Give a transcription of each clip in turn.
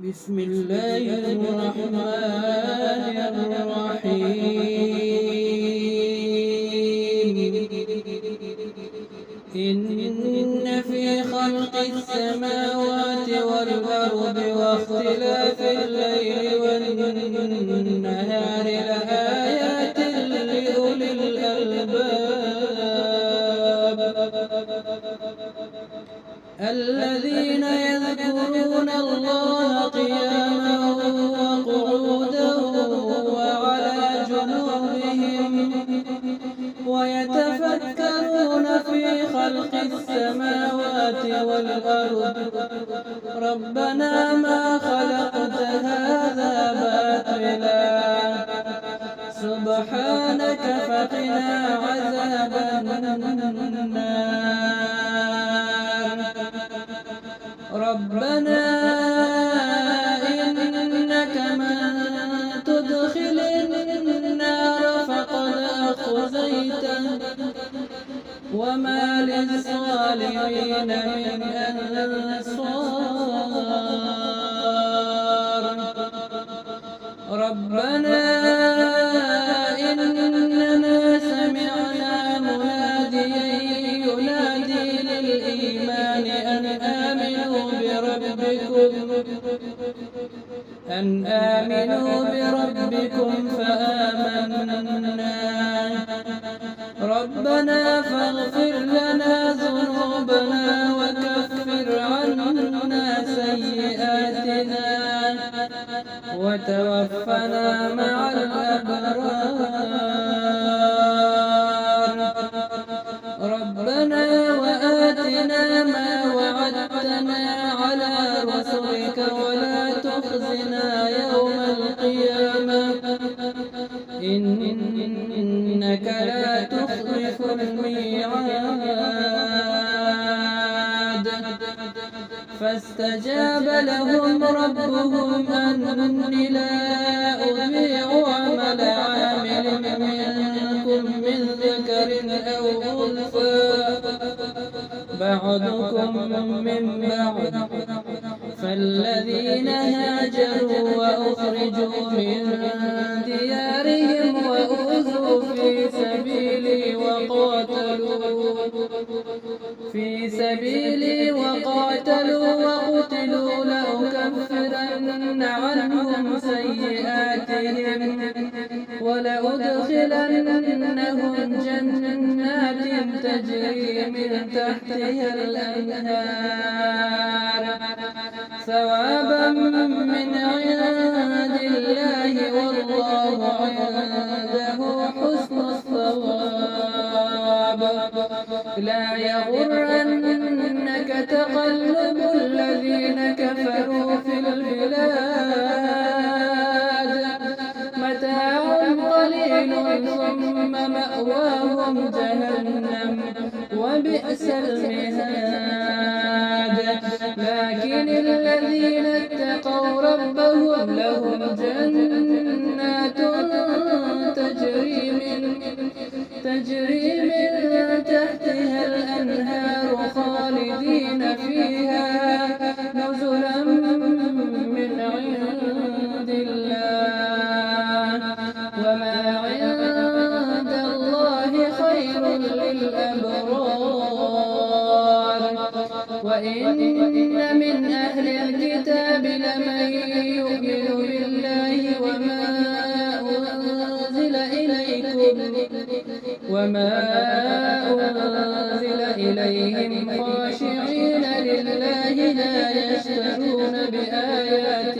بسم الله الرحمن الرحيم. إن في خلق السماوات والأرض واختلاف الليل والنهار لآيات لأولي الألباب الذين يذكرون الله قياما وقعودا وعلى جنوبهم ويتفكرون في خلق السماوات والأرض ربنا ما خلقت هذا باطلا سبحانك فقنا عذاب النار. ربنا إنك من تدخل النار فقد أخزيته وما للظالمين من أنصار. ربنا إننا سمعنا مناديا ينادي للإيمان أن آمنوا بربكم فآمنا. ربنا فاغفر لنا ذنوبنا وكفر عنا سيئاتنا وتوفنا مع الأبرار. ربنا وآتنا ما وعدتنا على رسلك ولا تخزنا يوم القيامة إنك لا تخلف الميعاد. فاستجاب لهم ربهم أني لا أضيع عمل عامل منكم من ذكر أو أنثى بعضكم من بعض. فالذين هاجروا وأخرجوا من ديارهم وأوذوا في سبيلي وقاتلوا وقتلوا لأكفرن عنهم سيئاتهم ولأدخلنهم جنات تجري من تحتها الأنهار ثوابا من عند الله والله عنده حسن الثواب. لا يغرنك تقلب الذين كفروا في البلاد متاع قليل ثم مأواهم جهنم وبئس المهاد. لكن الذين اتقوا ربهم لهم جنات تجري من تحتها الأنهار خالدين فيها نزلا من عند الله وما عند الله خير للأبرار. وإن من أهل الكتاب لمن يؤمن بالله وما أنزل إليهم خاشعين لله لا يشترون بآيات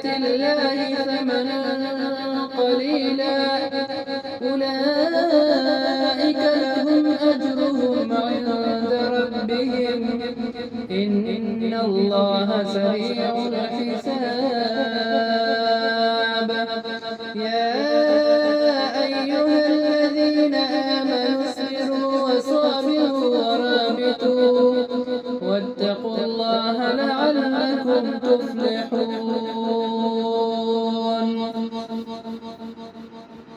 الله ثمنا قليلا أولئك لهم أجرهم عند ربهم إن الله سريع الحساب.